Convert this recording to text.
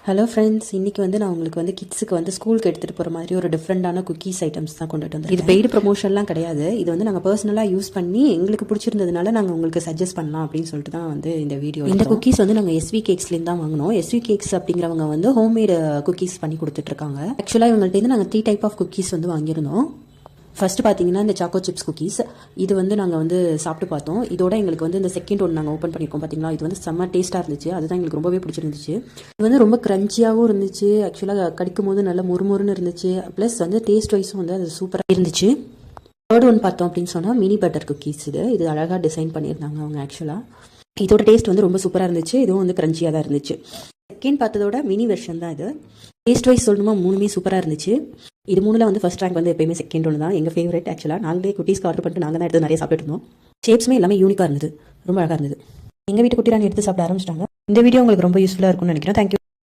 Hello friends, இன்றைக்கி வந்து நான் உங்களுக்கு வந்து கிட்ஸுக்கு வந்து ஸ்கூலுக்கு எடுத்துகிட்டு போகிற மாதிரி ஒரு டிஃப்ரெண்டான குக்கீஸ் ஐட்டம்ஸ் தான் கொண்டுட்டு வந்தேன். இது பெய்டு ப்ரமோஷன்லாம் கிடையாது. இது வந்து நாங்கள் பர்சனலாக யூஸ் பண்ணி எங்களுக்கு பிடிச்சிருந்ததுனால நாங்கள் உங்களுக்கு சஜஸ்ட் பண்ணலாம் அப்படின்னு சொல்லிட்டு தான் வந்து இந்த வீடியோ. இந்த குக்கீஸ் வந்து நாங்கள் எஸ்வி கேக்ஸ்லேருந்து தான் வாங்கினோம். எஸ்வி கேக்ஸ் அப்படிங்கிறவங்க வந்து ஹோம்மேடு குக்கீஸ் பண்ணி கொடுத்துட்ருக்காங்க. ஆக்சுவலாக இவங்கள்ட்ட நாங்கள் 3 டைப் ஆஃப் குக்கீஸ் வந்து வாங்கியிருந்தோம். ஃபஸ்ட்டு பார்த்தீங்கன்னா இந்த சாக்கோ சிப்ஸ் குக்கீஸ். இது வந்து நாங்கள் வந்து சாப்பிட்டு பார்த்தோம். இதோட எங்களுக்கு வந்து இந்த செகண்ட் ஒன்று நாங்கள் ஓப்பன் பண்ணியிருக்கோம் பார்த்தீங்களா, இது வந்து செம்ம டேஸ்ட்டாக இருந்துச்சு. அதுதான் எங்களுக்கு ரொம்பவே பிடிச்சிருந்துச்சு. இது வந்து ரொம்ப க்ரன்ச்சியாகவும் இருந்துச்சு. ஆக்சுவலாக கடிக்கும் போது நல்லா முறுமுறுன்னு இருந்துச்சு. ப்ளஸ் வந்து டேஸ்ட் வைஸும் வந்து அது சூப்பராக இருந்துச்சு. தேர்ட் ஒன் பார்த்தோம் அப்படின்னு சொன்னால் மினி பட்டர் குக்கீஸ். இது அழகாக டிசைன் பண்ணியிருந்தாங்க அவங்க. ஆக்சுவலாக இதோட டேஸ்ட் வந்து ரொம்ப சூப்பராக இருந்துச்சு. இதுவும் வந்து க்ரன்ச்சியாக தான் இருந்துச்சு. செகண்ட் பார்த்ததோட மினி வெர்ஷன் தான் இது. டேஸ்ட் வைஸ் சொல்லணுமா, மூணுமே சூப்பராக இருந்துச்சு. இது மூணில் வந்து ஃபஸ்ட் ரேங்க் வந்து எப்பயுமே செகண்ட் ஒன்று தான் எங்கள் ஃபேவரட். ஆக்சுவலாக நாங்களே குட்டீஸ்க்கு ஆர்டர் பண்ணிட்டு நாங்கள் தான் எடுத்து நிறைய சாப்பிட்டு இருந்தோம். ஷேப்ஸுமே எல்லாமே யூனிக்காக இருந்தது, ரொம்ப அழகாக இருந்தது. எங்கள் வீட்டு குட்டி எடுத்து சாப்பிட ஆரம்பிச்சிட்டாங்க. இந்த வீடியோ உங்களுக்கு ரொம்ப யூஸ்ஃபுல்லாக இருக்கும்னு நினைக்கிறேன். தேங்க்யூ.